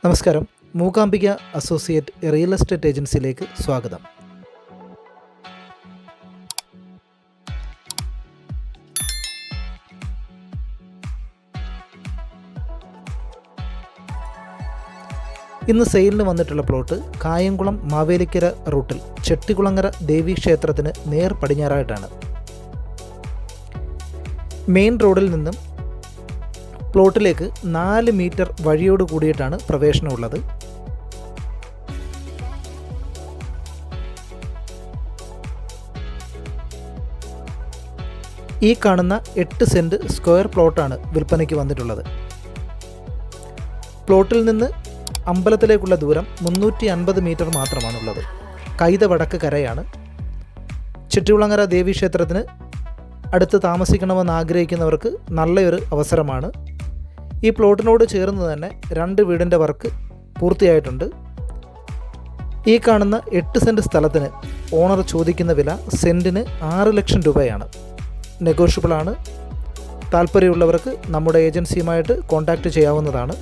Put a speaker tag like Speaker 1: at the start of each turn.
Speaker 1: നമസ്കാരം. Mookambika associate real estate ഏജൻസിയിലേക്ക് സ്വാഗതം. ഇന്ന് സെയിലിന് വന്നിട്ടുള്ള പ്ലോട്ട് കായംകുളം മാവേലിക്കര റൂട്ടിൽ ചെട്ടികുളങ്ങര ദേവീക്ഷേത്രത്തിന് നേർ പടിഞ്ഞാറായിട്ടാണ്. മെയിൻ റോഡിൽ നിന്നും പ്ലോട്ടിലേക്ക് 4 മീറ്റർ വഴിയോട് കൂടിയിട്ടാണ് പ്രവേശനമുള്ളത്. ഈ കാണുന്ന 8 സെൻറ്റ് സ്ക്വയർ പ്ലോട്ടാണ് വിൽപ്പനയ്ക്ക് വന്നിട്ടുള്ളത്. പ്ലോട്ടിൽ നിന്ന് അമ്പലത്തിലേക്കുള്ള ദൂരം 350 മീറ്റർ മാത്രമാണുള്ളത്. കൈത വടക്ക് കരയാണ്. ചെട്ടികുളങ്ങര ദേവീക്ഷേത്രത്തിന് അടുത്ത് താമസിക്കണമെന്ന് ആഗ്രഹിക്കുന്നവർക്ക് നല്ലൊരു അവസരമാണ്. ഈ പ്ലോട്ടിനോട് ചേർന്ന് തന്നെ 2 വീടിൻ്റെ വർക്ക് പൂർത്തിയായിട്ടുണ്ട്. ഈ കാണുന്ന 8 സെൻറ്റ് സ്ഥലത്തിന് ഓണർ ചോദിക്കുന്ന വില സെൻറ്റിന് 6 ലക്ഷം രൂപയാണ്. നെഗോഷ്യബിളാണ്. താല്പര്യമുള്ളവർക്ക് നമ്മുടെ ഏജൻസിയുമായിട്ട് കോൺടാക്റ്റ് ചെയ്യാവുന്നതാണ്.